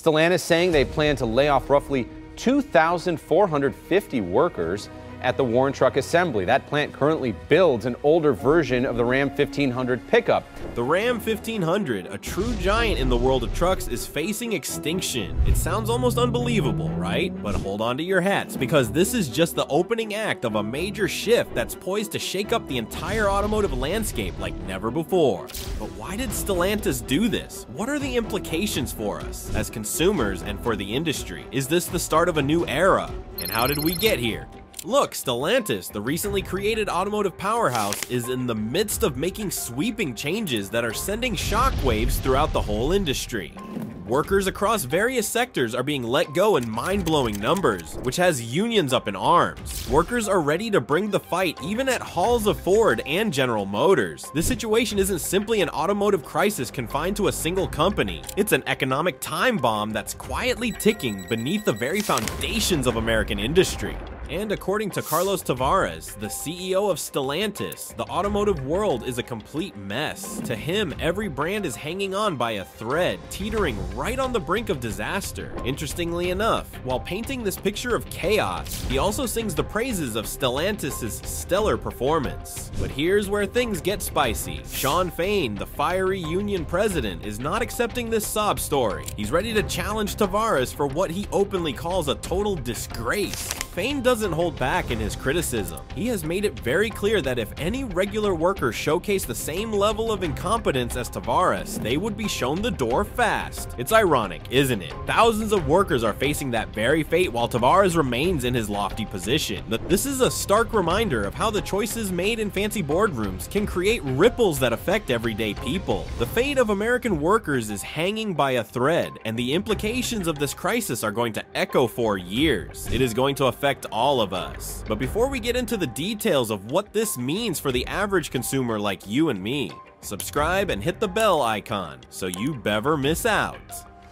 Stellantis saying they plan to lay off roughly 2,450 workers at the Warren Truck Assembly. That plant currently builds an older version of the Ram 1500 pickup. The Ram 1500, a true giant in the world of trucks, is facing extinction. It sounds almost unbelievable, right? But hold on to your hats, because this is just the opening act of a major shift that's poised to shake up the entire automotive landscape like never before. But why did Stellantis do this? What are the implications for us as consumers and for the industry? Is this the start of a new era? And how did we get here? Look, Stellantis, the recently created automotive powerhouse, is in the midst of making sweeping changes that are sending shockwaves throughout the whole industry. Workers across various sectors are being let go in mind-blowing numbers, which has unions up in arms. Workers are ready to bring the fight even at halls of Ford and General Motors. This situation isn't simply an automotive crisis confined to a single company. It's an economic time bomb that's quietly ticking beneath the very foundations of American industry. And according to Carlos Tavares, the CEO of Stellantis, the automotive world is a complete mess. To him, every brand is hanging on by a thread, teetering right on the brink of disaster. Interestingly enough, while painting this picture of chaos, he also sings the praises of Stellantis' stellar performance. But here's where things get spicy. Shawn Fain, the fiery union president, is not accepting this sob story. He's ready to challenge Tavares for what he openly calls a total disgrace. Fain doesn't hold back in his criticism. He has made it very clear that if any regular worker showcased the same level of incompetence as Tavares, they would be shown the door fast. It's ironic, isn't it? Thousands of workers are facing that very fate while Tavares remains in his lofty position. This is a stark reminder of how the choices made in fancy boardrooms can create ripples that affect everyday people. The fate of American workers is hanging by a thread, and the implications of this crisis are going to echo for years. It is going to affect all of us. But before we get into the details of what this means for the average consumer like you and me, subscribe and hit the bell icon so you never miss out.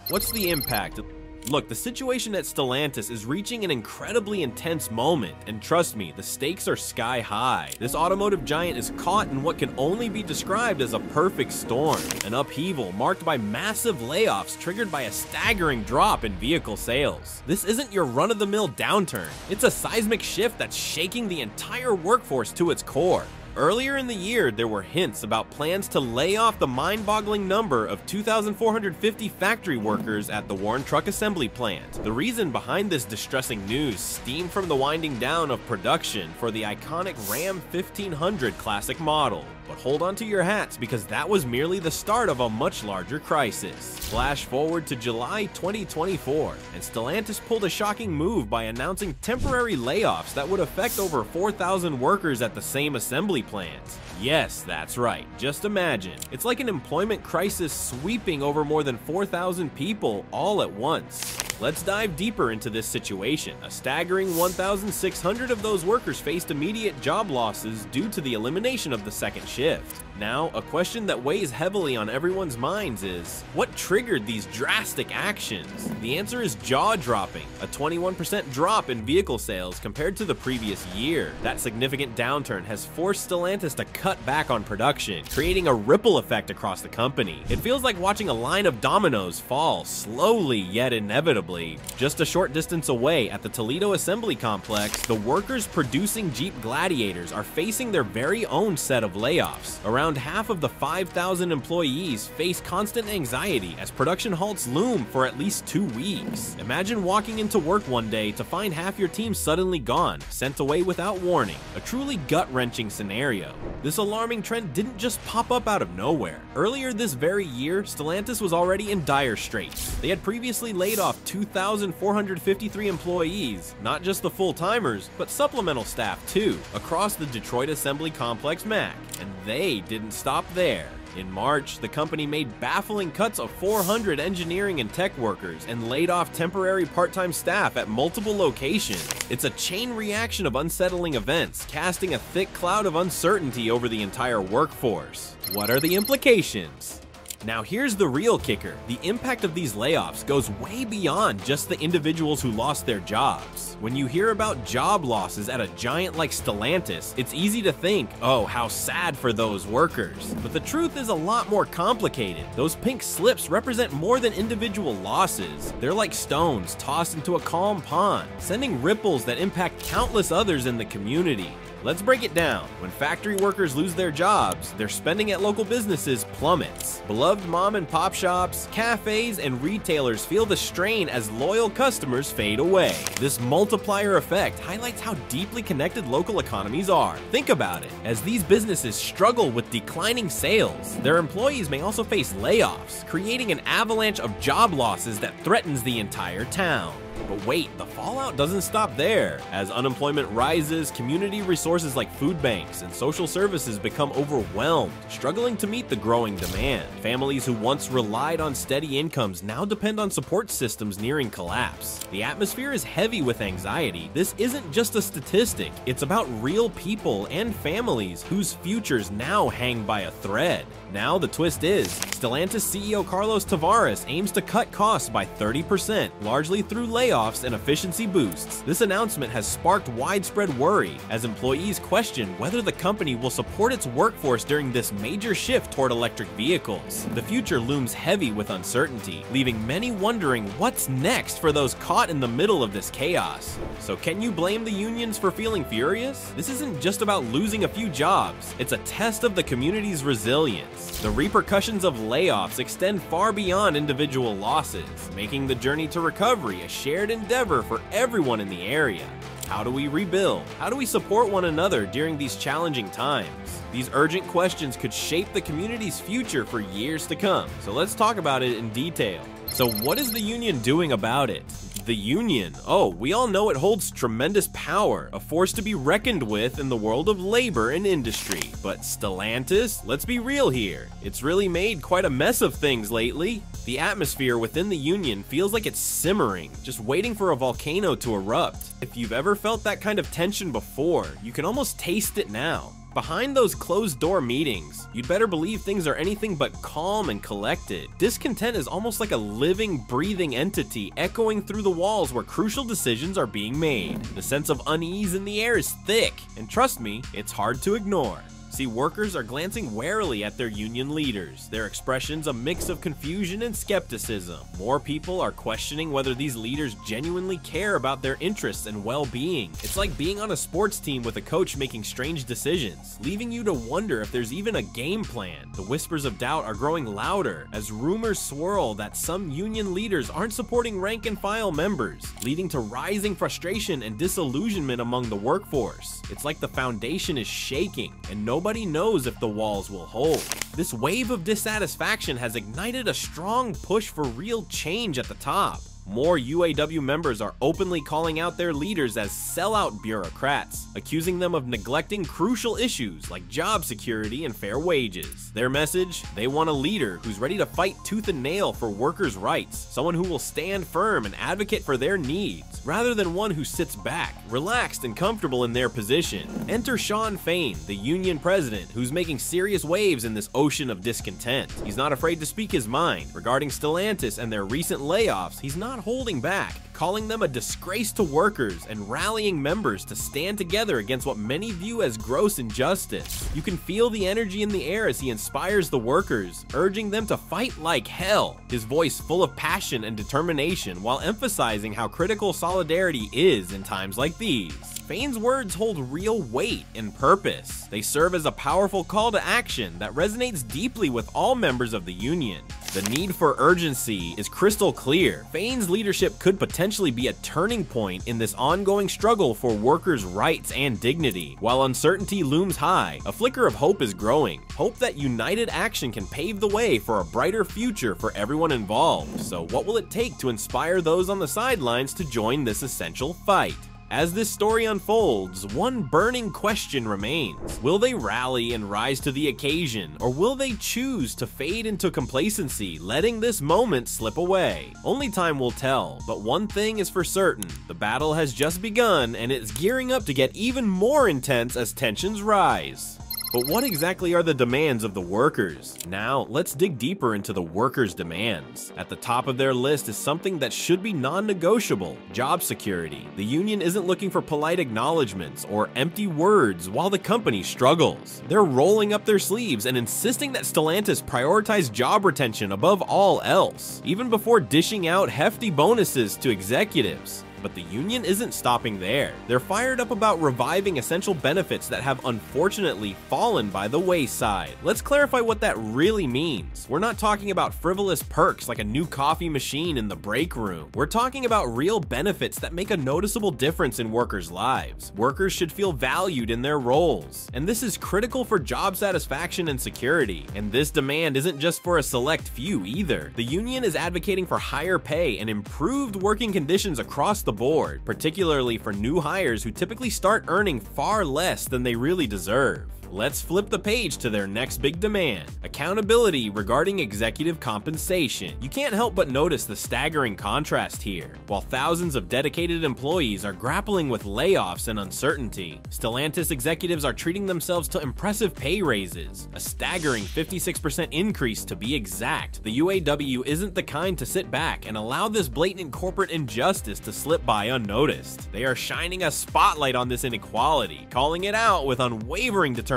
What's the impact? Look, the situation at Stellantis is reaching an incredibly intense moment, and trust me, the stakes are sky high. This automotive giant is caught in what can only be described as a perfect storm, an upheaval marked by massive layoffs triggered by a staggering drop in vehicle sales. This isn't your run-of-the-mill downturn. It's a seismic shift that's shaking the entire workforce to its core. Earlier in the year, there were hints about plans to lay off the mind-boggling number of 2,450 factory workers at the Warren Truck Assembly plant. The reason behind this distressing news stemmed from the winding down of production for the iconic Ram 1500 classic model. But hold on to your hats, because that was merely the start of a much larger crisis. Flash forward to July 2024, and Stellantis pulled a shocking move by announcing temporary layoffs that would affect over 4,000 workers at the same assembly plant. Yes, that's right. Just imagine. It's like an employment crisis sweeping over more than 4,000 people all at once. Let's dive deeper into this situation. A staggering 1,600 of those workers faced immediate job losses due to the elimination of the second shift. Now, a question that weighs heavily on everyone's minds is, what triggered these drastic actions? The answer is jaw-dropping, a 21% drop in vehicle sales compared to the previous year. That significant downturn has forced Stellantis to cut back on production, creating a ripple effect across the company. It feels like watching a line of dominoes fall slowly yet inevitably. Just a short distance away at the Toledo Assembly Complex, the workers producing Jeep Gladiators are facing their very own set of layoffs. Around half of the 5,000 employees face constant anxiety as production halts loom for at least 2 weeks. Imagine walking into work one day to find half your team suddenly gone, sent away without warning. A truly gut-wrenching scenario. This alarming trend didn't just pop up out of nowhere. Earlier this very year, Stellantis was already in dire straits. They had previously laid off 2,453 employees, not just the full-timers, but supplemental staff too, across the Detroit Assembly Complex MAC. And they didn't stop there. In March, the company made baffling cuts of 400 engineering and tech workers and laid off temporary part-time staff at multiple locations. It's a chain reaction of unsettling events, casting a thick cloud of uncertainty over the entire workforce. What are the implications? Now here's the real kicker. The impact of these layoffs goes way beyond just the individuals who lost their jobs. When you hear about job losses at a giant like Stellantis, it's easy to think, oh, how sad for those workers. But the truth is a lot more complicated. Those pink slips represent more than individual losses. They're like stones tossed into a calm pond, sending ripples that impact countless others in the community. Let's break it down. When factory workers lose their jobs, their spending at local businesses plummets. Beloved mom and pop shops, cafes, and retailers feel the strain as loyal customers fade away. This multiplier effect highlights how deeply connected local economies are. Think about it. As these businesses struggle with declining sales, their employees may also face layoffs, creating an avalanche of job losses that threatens the entire town. But wait, the fallout doesn't stop there. As unemployment rises, community resources like food banks and social services become overwhelmed, struggling to meet the growing demand. Families who once relied on steady incomes now depend on support systems nearing collapse. The atmosphere is heavy with anxiety. This isn't just a statistic, it's about real people and families whose futures now hang by a thread. Now the twist is, Stellantis CEO Carlos Tavares aims to cut costs by 30%, largely through layoffs and efficiency boosts. This announcement has sparked widespread worry as employees question whether the company will support its workforce during this major shift toward electric vehicles. The future looms heavy with uncertainty, leaving many wondering what's next for those caught in the middle of this chaos. So can you blame the unions for feeling furious? This isn't just about losing a few jobs, it's a test of the community's resilience. The repercussions of layoffs extend far beyond individual losses, making the journey to recovery a shared endeavor for everyone in the area. How do we rebuild? How do we support one another during these challenging times? These urgent questions could shape the community's future for years to come. So let's talk about it in detail. So what is the union doing about it? The union. Oh, we all know it holds tremendous power, a force to be reckoned with in the world of labor and industry. But Stellantis? Let's be real here. It's really made quite a mess of things lately. The atmosphere within the union feels like it's simmering, just waiting for a volcano to erupt. If you've ever felt that kind of tension before, you can almost taste it now. Behind those closed-door meetings, you'd better believe things are anything but calm and collected. Discontent is almost like a living, breathing entity echoing through the walls where crucial decisions are being made. The sense of unease in the air is thick, and trust me, it's hard to ignore. See, workers are glancing warily at their union leaders, their expressions a mix of confusion and skepticism. More people are questioning whether these leaders genuinely care about their interests and well-being. It's like being on a sports team with a coach making strange decisions, leaving you to wonder if there's even a game plan. The whispers of doubt are growing louder as rumors swirl that some union leaders aren't supporting rank-and-file members, leading to rising frustration and disillusionment among the workforce. It's like the foundation is shaking, and nobody knows if the walls will hold. This wave of dissatisfaction has ignited a strong push for real change at the top. More UAW members are openly calling out their leaders as sellout bureaucrats, accusing them of neglecting crucial issues like job security and fair wages. Their message? They want a leader who's ready to fight tooth and nail for workers' rights, someone who will stand firm and advocate for their needs, rather than one who sits back, relaxed and comfortable in their position. Enter Shawn Fain, the union president, who's making serious waves in this ocean of discontent. He's not afraid to speak his mind. Regarding Stellantis and their recent layoffs, he's not holding back, calling them a disgrace to workers and rallying members to stand together against what many view as gross injustice. You can feel the energy in the air as he inspires the workers, urging them to fight like hell, his voice full of passion and determination while emphasizing how critical solidarity is in times like these. Fain's words hold real weight and purpose. They serve as a powerful call to action that resonates deeply with all members of the union. The need for urgency is crystal clear. Fain's leadership could potentially be a turning point in this ongoing struggle for workers' rights and dignity. While uncertainty looms high, a flicker of hope is growing. Hope that united action can pave the way for a brighter future for everyone involved. So what will it take to inspire those on the sidelines to join this essential fight? As this story unfolds, one burning question remains. Will they rally and rise to the occasion, or will they choose to fade into complacency, letting this moment slip away? Only time will tell, but one thing is for certain. The battle has just begun, and it's gearing up to get even more intense as tensions rise. But what exactly are the demands of the workers? Now, let's dig deeper into the workers' demands. At the top of their list is something that should be non-negotiable: job security. The union isn't looking for polite acknowledgments or empty words while the company struggles. They're rolling up their sleeves and insisting that Stellantis prioritize job retention above all else, even before dishing out hefty bonuses to executives. But the union isn't stopping there. They're fired up about reviving essential benefits that have unfortunately fallen by the wayside. Let's clarify what that really means. We're not talking about frivolous perks like a new coffee machine in the break room. We're talking about real benefits that make a noticeable difference in workers' lives. Workers should feel valued in their roles, and this is critical for job satisfaction and security. And this demand isn't just for a select few either. The union is advocating for higher pay and improved working conditions across the board, particularly for new hires who typically start earning far less than they really deserve. Let's flip the page to their next big demand: accountability regarding executive compensation. You can't help but notice the staggering contrast here. While thousands of dedicated employees are grappling with layoffs and uncertainty, Stellantis executives are treating themselves to impressive pay raises, a staggering 56% increase to be exact. The UAW isn't the kind to sit back and allow this blatant corporate injustice to slip by unnoticed. They are shining a spotlight on this inequality, calling it out with unwavering determination.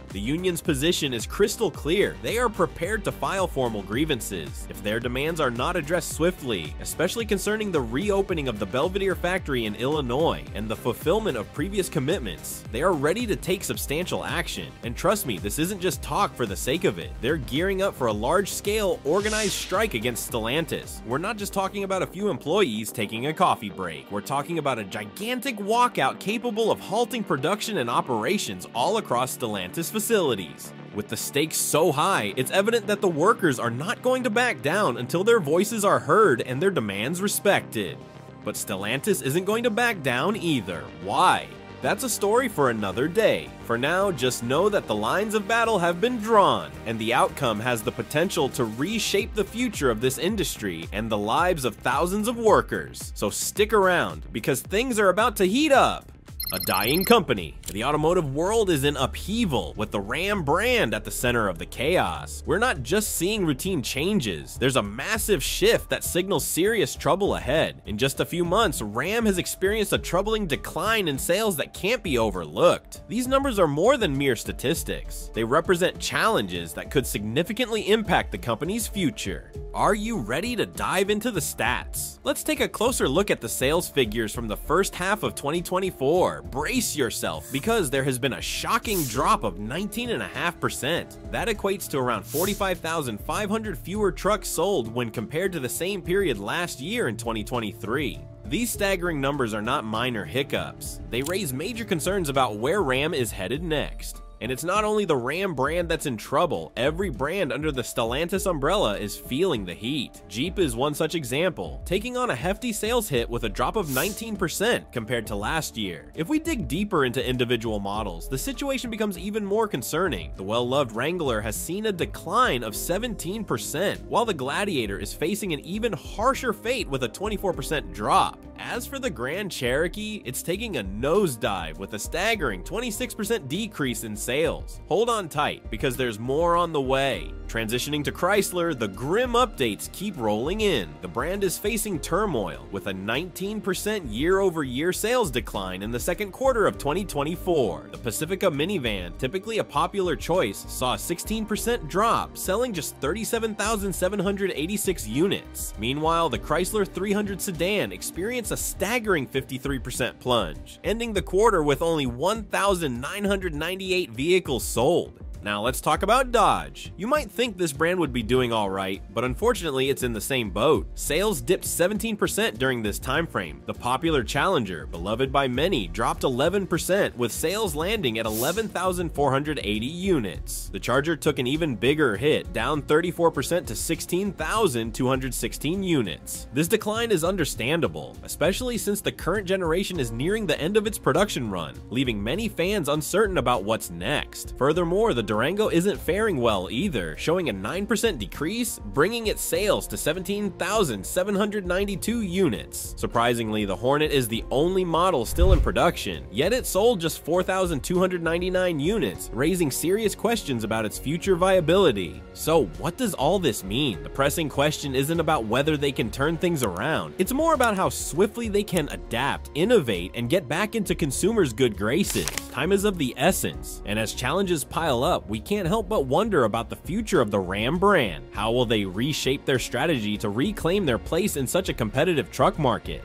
The union's position is crystal clear. They are prepared to file formal grievances if their demands are not addressed swiftly, especially concerning the reopening of the Belvidere factory in Illinois and the fulfillment of previous commitments. They are ready to take substantial action. And trust me, this isn't just talk for the sake of it. They're gearing up for a large-scale, organized strike against Stellantis. We're not just talking about a few employees taking a coffee break. We're talking about a gigantic walkout capable of halting production and operations all across Stellantis facilities. With the stakes so high, it's evident that the workers are not going to back down until their voices are heard and their demands respected. But Stellantis isn't going to back down either. Why? That's a story for another day. For now, just know that the lines of battle have been drawn, and the outcome has the potential to reshape the future of this industry and the lives of thousands of workers. So stick around, because things are about to heat up. A dying company. The automotive world is in upheaval, with the Ram brand at the center of the chaos. We're not just seeing routine changes, there's a massive shift that signals serious trouble ahead. In just a few months, Ram has experienced a troubling decline in sales that can't be overlooked. These numbers are more than mere statistics. They represent challenges that could significantly impact the company's future. Are you ready to dive into the stats? Let's take a closer look at the sales figures from the first half of 2024. Brace yourself, because there has been a shocking drop of 19.5%. That equates to around 45,500 fewer trucks sold when compared to the same period last year in 2023. These staggering numbers are not minor hiccups. They raise major concerns about where Ram is headed next. And it's not only the Ram brand that's in trouble. Every brand under the Stellantis umbrella is feeling the heat. Jeep is one such example, taking on a hefty sales hit with a drop of 19% compared to last year. If we dig deeper into individual models, the situation becomes even more concerning. The well-loved Wrangler has seen a decline of 17%, while the Gladiator is facing an even harsher fate with a 24% drop. As for the Grand Cherokee, it's taking a nosedive with a staggering 26% decrease in sales. Hold on tight, because there's more on the way. Transitioning to Chrysler, the grim updates keep rolling in. The brand is facing turmoil, with a 19% year-over-year sales decline in the second quarter of 2024. The Pacifica minivan, typically a popular choice, saw a 16% drop, selling just 37,786 units. Meanwhile, the Chrysler 300 sedan experienced a staggering 53% plunge, ending the quarter with only 1,998 vehicles sold. Now let's talk about Dodge. You might think this brand would be doing alright, but unfortunately it's in the same boat. Sales dipped 17% during this time frame. The popular Challenger, beloved by many, dropped 11%, with sales landing at 11,480 units. The Charger took an even bigger hit, down 34% to 16,216 units. This decline is understandable, especially since the current generation is nearing the end of its production run, leaving many fans uncertain about what's next. Furthermore, the Durango isn't faring well either, showing a 9% decrease, bringing its sales to 17,792 units. Surprisingly, the Hornet is the only model still in production, yet it sold just 4,299 units, raising serious questions about its future viability. So what does all this mean? The pressing question isn't about whether they can turn things around, it's more about how swiftly they can adapt, innovate, and get back into consumers' good graces. Time is of the essence, and as challenges pile up, we can't help but wonder about the future of the Ram brand. How will they reshape their strategy to reclaim their place in such a competitive truck market?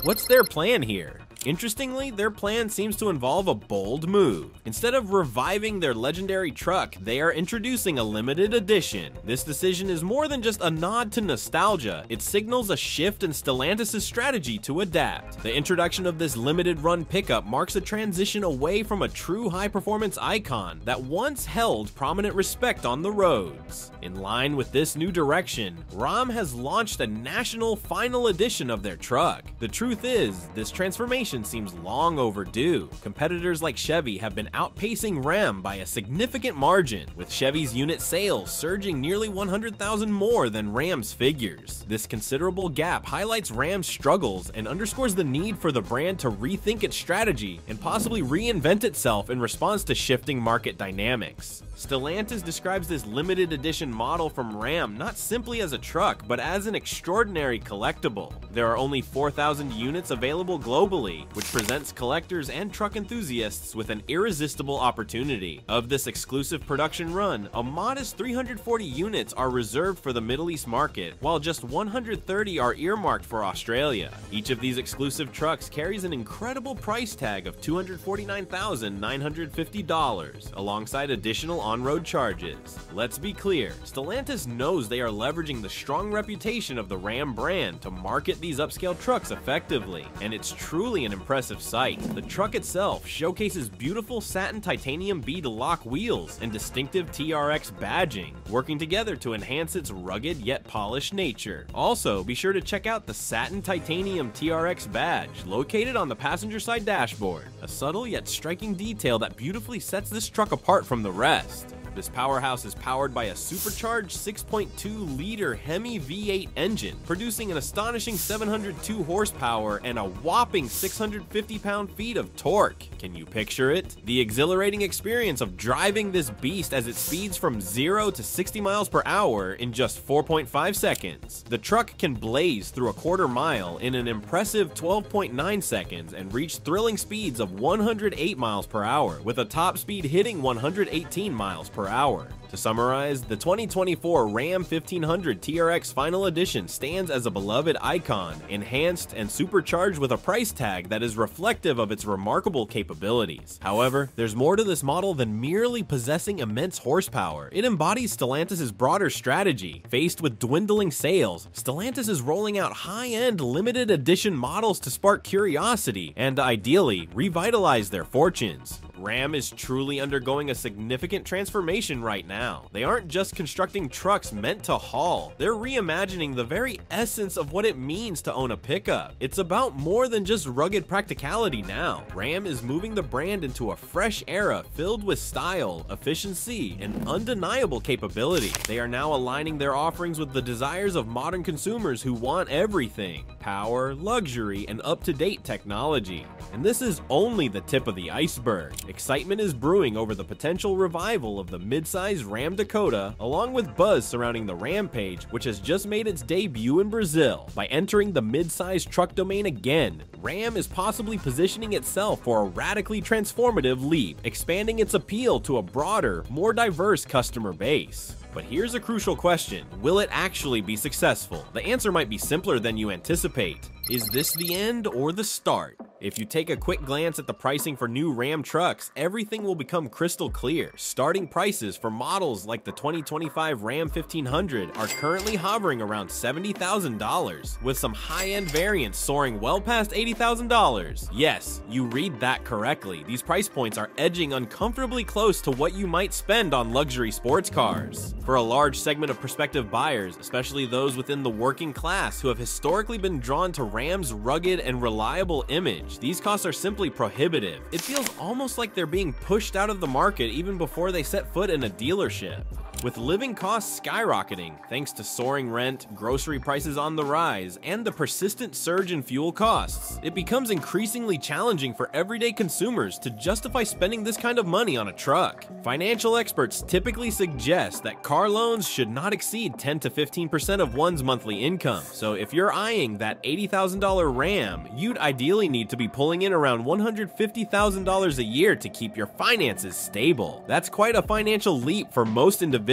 What's their plan here? Interestingly, their plan seems to involve a bold move. Instead of reviving their legendary truck, they are introducing a limited edition. This decision is more than just a nod to nostalgia, it signals a shift in Stellantis' strategy to adapt. The introduction of this limited run pickup marks a transition away from a true high-performance icon that once held prominent respect on the roads. In line with this new direction, Ram has launched a national final edition of their truck. The truth is, this transformation seems long overdue. Competitors like Chevy have been outpacing Ram by a significant margin, with Chevy's unit sales surging nearly 100,000 more than Ram's figures. This considerable gap highlights Ram's struggles and underscores the need for the brand to rethink its strategy and possibly reinvent itself in response to shifting market dynamics. Stellantis describes this limited edition model from Ram not simply as a truck, but as an extraordinary collectible. There are only 4,000 units available globally, which presents collectors and truck enthusiasts with an irresistible opportunity. Of this exclusive production run, a modest 340 units are reserved for the Middle East market, while just 130 are earmarked for Australia. Each of these exclusive trucks carries an incredible price tag of $249,950, alongside additional on-road charges. Let's be clear, Stellantis knows they are leveraging the strong reputation of the Ram brand to market these upscale trucks effectively, and it's truly an impressive sight. The truck itself showcases beautiful satin titanium bead lock wheels and distinctive TRX badging, working together to enhance its rugged yet polished nature. Also, be sure to check out the satin titanium TRX badge located on the passenger side dashboard, a subtle yet striking detail that beautifully sets this truck apart from the rest. This powerhouse is powered by a supercharged 6.2-liter Hemi V8 engine, producing an astonishing 702 horsepower and a whopping 650 pound-feet of torque. Can you picture it? The exhilarating experience of driving this beast as it speeds from 0 to 60 miles per hour in just 4.5 seconds. The truck can blaze through a quarter mile in an impressive 12.9 seconds and reach thrilling speeds of 108 miles per hour, with a top speed hitting 118 miles per hour. To summarize, the 2024 Ram 1500 TRX Final Edition stands as a beloved icon, enhanced and supercharged with a price tag that is reflective of its remarkable capabilities. However, there's more to this model than merely possessing immense horsepower. It embodies Stellantis' broader strategy. Faced with dwindling sales, Stellantis is rolling out high-end limited edition models to spark curiosity and, ideally, revitalize their fortunes. Ram is truly undergoing a significant transformation right now. They aren't just constructing trucks meant to haul, they're reimagining the very essence of what it means to own a pickup. It's about more than just rugged practicality now. Ram is moving the brand into a fresh era filled with style, efficiency, and undeniable capability. They are now aligning their offerings with the desires of modern consumers who want everything: power, luxury, and up-to-date technology. And this is only the tip of the iceberg. Excitement is brewing over the potential revival of the mid-size Ram Dakota, along with buzz surrounding the Rampage, which has just made its debut in Brazil. By entering the mid-size truck domain again, Ram is possibly positioning itself for a radically transformative leap, expanding its appeal to a broader, more diverse customer base. But here's a crucial question: will it actually be successful? The answer might be simpler than you anticipate. Is this the end or the start? If you take a quick glance at the pricing for new Ram trucks, everything will become crystal clear. Starting prices for models like the 2025 Ram 1500 are currently hovering around $70,000, with some high-end variants soaring well past $80,000. Yes, you read that correctly. These price points are edging uncomfortably close to what you might spend on luxury sports cars. For a large segment of prospective buyers, especially those within the working class who have historically been drawn to Ram's rugged and reliable image, range. These costs are simply prohibitive. It feels almost like they're being pushed out of the market even before they set foot in a dealership. With living costs skyrocketing, thanks to soaring rent, grocery prices on the rise, and the persistent surge in fuel costs, it becomes increasingly challenging for everyday consumers to justify spending this kind of money on a truck. Financial experts typically suggest that car loans should not exceed 10 to 15% of one's monthly income, so if you're eyeing that $80,000 Ram, you'd ideally need to be pulling in around $150,000 a year to keep your finances stable. That's quite a financial leap for most individuals,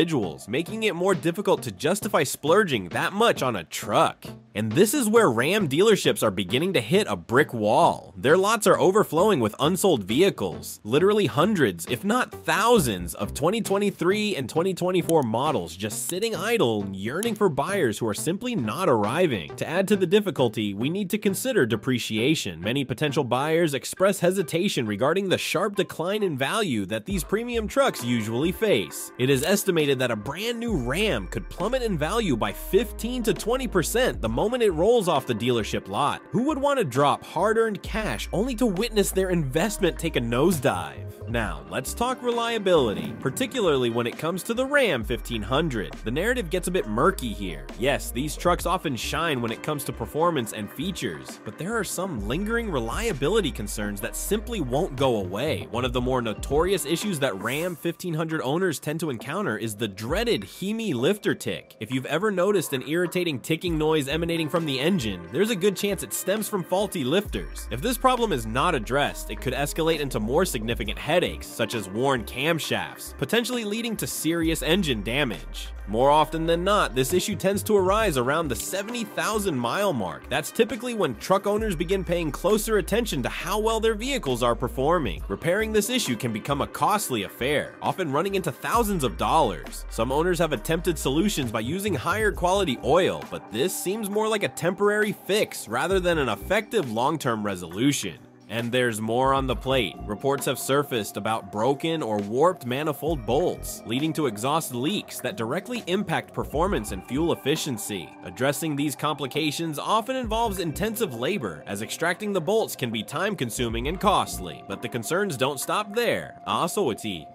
making it more difficult to justify splurging that much on a truck. And this is where Ram dealerships are beginning to hit a brick wall. Their lots are overflowing with unsold vehicles, literally hundreds, if not thousands, of 2023 and 2024 models just sitting idle, yearning for buyers who are simply not arriving. To add to the difficulty, we need to consider depreciation. Many potential buyers express hesitation regarding the sharp decline in value that these premium trucks usually face. It is estimated that a brand new Ram could plummet in value by 15 to 20% the moment it rolls off the dealership lot. Who would want to drop hard-earned cash only to witness their investment take a nosedive? Now, let's talk reliability, particularly when it comes to the Ram 1500. The narrative gets a bit murky here. Yes, these trucks often shine when it comes to performance and features, but there are some lingering reliability concerns that simply won't go away. One of the more notorious issues that Ram 1500 owners tend to encounter is the dreaded Hemi lifter tick. If you've ever noticed an irritating ticking noise emanating from the engine, there's a good chance it stems from faulty lifters. If this problem is not addressed, it could escalate into more significant headaches, such as worn camshafts, potentially leading to serious engine damage. More often than not, this issue tends to arise around the 70,000 mile mark. That's typically when truck owners begin paying closer attention to how well their vehicles are performing. Repairing this issue can become a costly affair, often running into thousands of dollars. Some owners have attempted solutions by using higher quality oil, but this seems more like a temporary fix rather than an effective long-term resolution. And there's more on the plate. Reports have surfaced about broken or warped manifold bolts, leading to exhaust leaks that directly impact performance and fuel efficiency. Addressing these complications often involves intensive labor, as extracting the bolts can be time-consuming and costly. But the concerns don't stop there.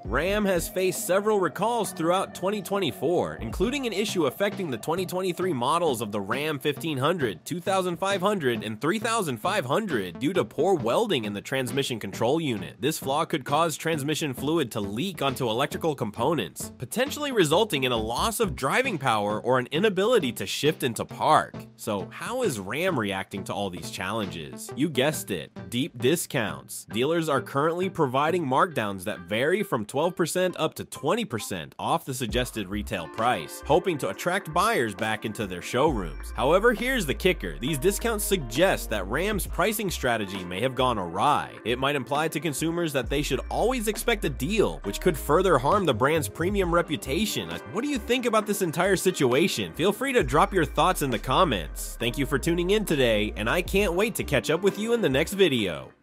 Ram has faced several recalls throughout 2024, including an issue affecting the 2023 models of the Ram 1500, 2500, and 3500 due to poor welding in the transmission control unit. This flaw could cause transmission fluid to leak onto electrical components, potentially resulting in a loss of driving power or an inability to shift into park. So how is Ram reacting to all these challenges? You guessed it, deep discounts. Dealers are currently providing markdowns that vary from 12% up to 20% off the suggested retail price, hoping to attract buyers back into their showrooms. However, here's the kicker. These discounts suggest that Ram's pricing strategy may have gone awry. It might imply to consumers that they should always expect a deal, which could further harm the brand's premium reputation. What do you think about this entire situation? Feel free to drop your thoughts in the comments. Thank you for tuning in today, and I can't wait to catch up with you in the next video.